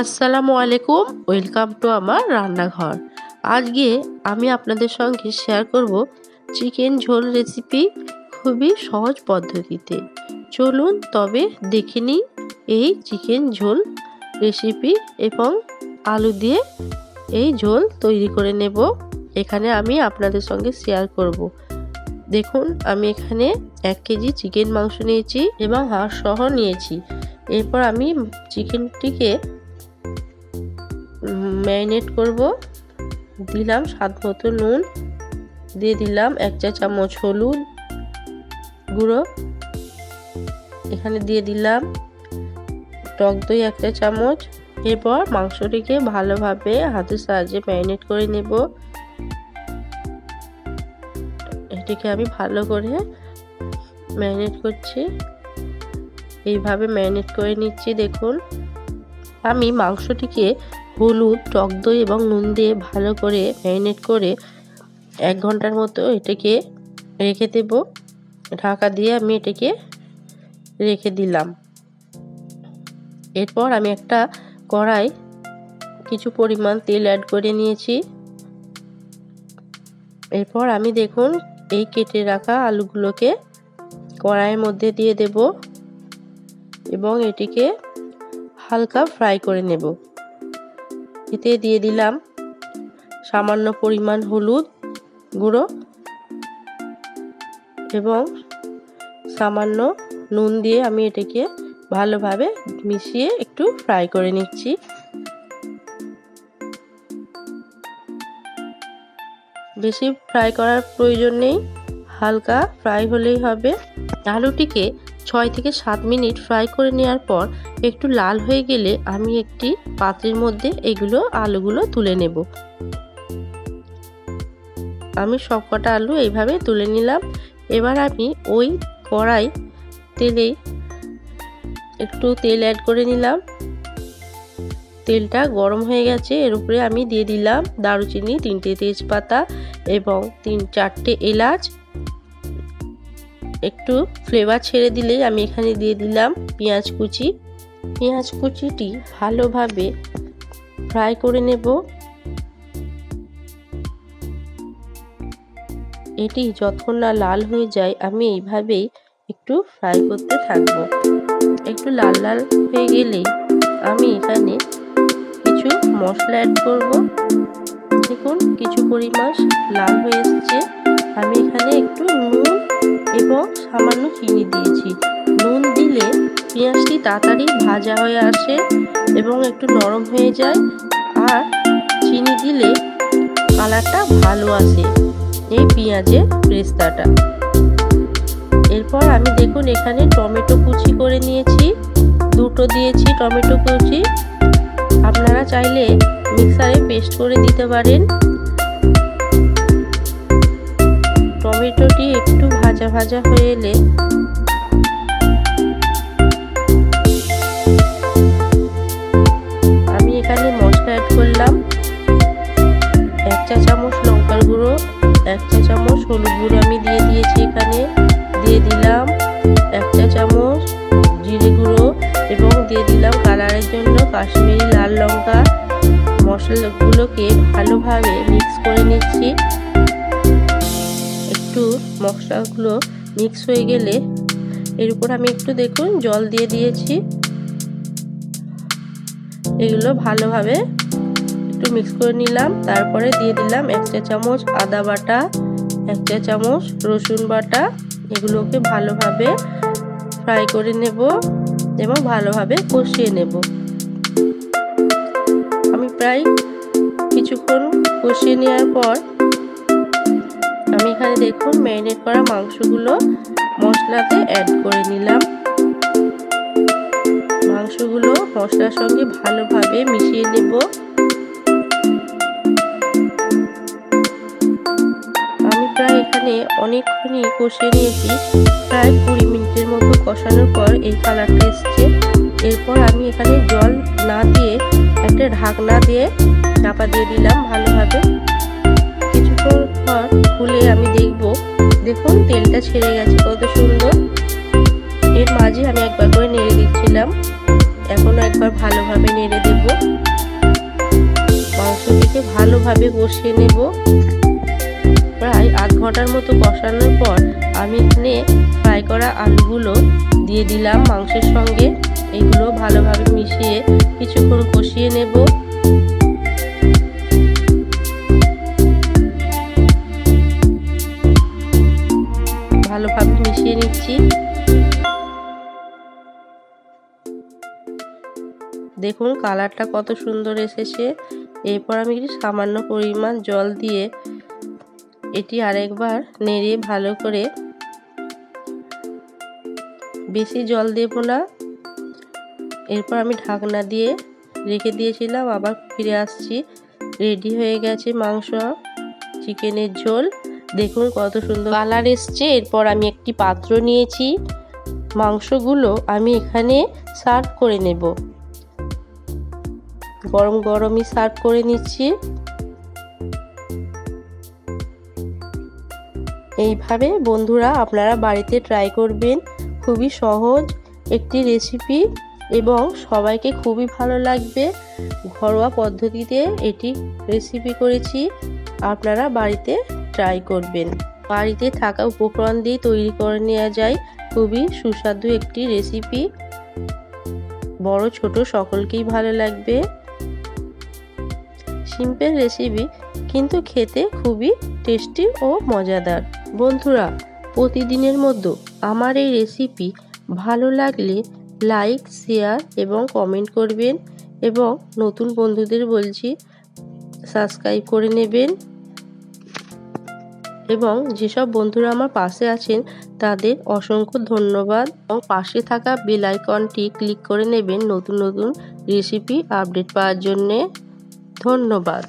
আসসালামু আলাইকুম, welcome to আমার রান্নাঘর। আজকে আমি আপনাদের সঙ্গে শেয়ার করব চিকেন ঝোল রেসিপি খুবই সহজ পদ্ধতিতে। চলুন তবে দেখে নিই এই চিকেন ঝোল রেসিপি এবং আলু দিয়ে এই ঝোল তৈরি করে নেব। এখানে আমি আপনাদের সঙ্গে শেয়ার করব। দেখুন, আমি এখানে 1 কেজি চিকেন মাংস নিয়েছি এবং হাড় সহ নিয়েছি। এরপর আমি চিকেনটিকে ম্যারিনেট করব। দিলাম স্বাদ মতো নুন, দিয়ে দিলাম 1 চা চামচ হলুদ গুঁড়ো, এখানে দিয়ে দিলাম টক দই 1 চা চামচ। এরপর মাংসটিকে ভালোভাবে হাতের সাহায্যে ম্যারিনেট করে নেব। এটিকে আমি ভালো করে ম্যারিনেট করছি, এইভাবে ম্যারিনেট করে নিচ্ছি। দেখুন, আমি মাংসটিকে হলুদ, টক দই এবং নুন দিয়ে ভালো করে ম্যারিনেট করে 1 ঘন্টার মতো এটাকে রেখে দেব। ঢাকা দিয়ে আমি এটাকে রেখে দিলাম। এরপর আমি একটা কড়াই কিছু পরিমাণ তেল অ্যাড করে নিয়েছি। এরপর আমি দেখুন এই কেটে রাখা আলুগুলোকে কড়াইয়ের মধ্যে দিয়ে দেব এবং এটিকে হালকা ফ্রাই করে নেব। এতে দিয়ে দিলাম সামান্য পরিমাণ হলুদ গুঁড়ো এবং সামান্য নুন দিয়ে আমি এটাকে ভালোভাবে মিশিয়ে একটু ফ্রাই করে নিচ্ছি। বেশি ফ্রাই করার প্রয়োজন নেই, হালকা ফ্রাই হলেই হবে। আলুটিকে 6 থেকে 7 মিনিট ফ্রাই করে নেওয়ার পর একটু লাল হয়ে গেলে আমি একটি পাত্রের মধ্যে আলুগুলো তুলে নেব। আমি সবকটা আলু এইভাবে তুলে নিলাম। এবার আমি ওই কড়াই তেলে একটু তেল অ্যাড করে নিলাম। তেলটা গরম হয়ে গেছে। এর উপরে আমি দিয়ে দিলাম দারুচিনি, 3টে তেজপাতা এবং 3-4টে এলাচ। একটু ফ্লেভার ছেড়ে দিলেই আমি এখানে দিয়ে দিলাম পেঁয়াজ কুচি। পেঁয়াজ কুচিটি ভালোভাবে ফ্রাই করে নেব। এটি যতক্ষণ না লাল হয়ে যায় আমি এইভাবেই একটু ফ্রাই করতে থাকব। একটু লাল লাল হয়ে গেলেই আমি এখানে কিছু মশলা অ্যাড করব। দেখুন, কিছু পরিমাণ লাল হয়ে এসেছে। আমি এখানে একটু নুন এবং সামান্য চিনি দিয়েছি। নুন দিলে পেঁয়াজটি তাড়াতাড়ি ভাজা হয়ে আসে এবং একটু নরম হয়ে যায়, আর চিনি দিলে কালারটা ভালো আসে এই পেঁয়াজের পেস্তাটা। এরপর আমি দেখুন এখানে টমেটো কুচি করে নিয়েছি, 2টো দিয়েছি টমেটো কুচি। আপনারা চাইলে মিক্সারে পেস্ট করে দিতে পারেন। টমেটোটি একটু ভাজা ভাজা হয়ে এলে আমি এখানে মশলা অ্যাড করলাম। 1 চা চামচ লঙ্কার গুঁড়ো, 1 চা চামচ হলুদ গুঁড়ো আমি দিয়ে দিয়েছি। এখানে দিয়ে দিলাম 1 চা চামচ জিরে গুঁড়ো এবং দিয়ে দিলাম কালারের জন্য কাশ্মীরি লাল লঙ্কা। মশলাগুলোকে ভালোভাবে মিক্স করে নিচ্ছি। একটু মশলাগুলো মিক্স হয়ে গেলে এর উপর আমি একটু দেখুন জল দিয়ে দিয়েছি। এগুলো ভালোভাবে একটু মিক্স করে নিলাম। তারপরে দিয়ে দিলাম 1 চা চামচ আদা বাটা, 1 চা চামচ রসুন বাটা। এগুলোকে ভালোভাবে ফ্রাই করে নেব এবং ভালোভাবে কষিয়ে নেব। আমি প্রায় কিছুক্ষণ কষিয়ে নেওয়ার পর আমি এখানে দেখুন ম্যারিনেট করা মাংসগুলো মশলাতে অ্যাড করে নিলাম। মাংসগুলো মশলার সঙ্গে ভালোভাবে মিশিয়ে নেব। আমি প্রায় এখানে অনেকক্ষণই কষিয়ে নিয়েছি, প্রায় 20 মিনিটের মতো কষানোর পর এই কালারটা এসছে। এরপর আমি এখানে জল না দিয়ে একটা ঢাকনা দিয়ে চাপা দিয়ে দিলাম ভালোভাবে। কিছুক্ষণ পর খুলে আমি দেখুন তেলটা ছেড়ে গেছে কত সুন্দর। এর মাঝে আমি একবার করে নেড়ে দিচ্ছিলাম, এখনো একবার ভালোভাবে নেড়ে দেব। মাংসটিকে ভালোভাবে কষিয়ে নেব। প্রায় আধ ঘন্টার মতো কষানোর পর আমি এখানে ফ্রাই করা আলুগুলো দিয়ে দিলাম মাংসের সঙ্গে। এগুলো ভালোভাবে মিশিয়ে কিছুক্ষণ কষিয়ে নেব। ভালোভাবে মিশিয়ে নিচ্ছি। দেখুন কালারটা কত সুন্দর এসেছে। এরপর আমি সামান্য পরিমাণ জল দিয়ে এটি আরেকবার নেড়ে ভালো করে, বেশি জল দেব না। এরপর আমি ঢাকনা দিয়ে রেখে দিয়েছিলাম, আবার ফিরে আসছি। রেডি হয়ে গেছে মাংস চিকেনের ঝোল। দেখুন কত সুন্দর কালার এসছে। এরপর আমি একটি পাত্র নিয়েছি, মাংসগুলো আমি এখানে সার্ভ করে নেব। গরম গরমই সার্ভ করে নিচ্ছি। এইভাবে বন্ধুরা আপনারা বাড়িতে ট্রাই করবেন। খুবই সহজ একটি রেসিপি এবং সবাইকে খুবই ভালো লাগবে। ঘরোয়া পদ্ধতিতে এটি রেসিপি করেছি, আপনারা বাড়িতে ট্রাই করবেন। বাড়িতে থাকা উপকরণ দিয়ে তৈরি করে নেওয়া যায় খুবই সুস্বাদু একটি রেসিপি। বড় ছোট সকলকেই ভালো লাগবে। সিম্পল রেসিপি কিন্তু খেতে খুবই টেস্টি ও মজাদার। বন্ধুরা প্রতিদিনের মতো আমার এই রেসিপি ভালো লাগলে লাইক, শেয়ার এবং কমেন্ট করবেন এবং নতুন বন্ধুদের বলছি সাবস্ক্রাইব করে নেবেন। এবং যেসব বন্ধুরা আমার পাশে আছেন তাদের অসংখ্য ধন্যবাদ। এবং পাশে থাকা বেল আইকনটি ক্লিক করে নেবেন নতুন নতুন রেসিপি আপডেট পাওয়ার জন্যে। ধন্যবাদ।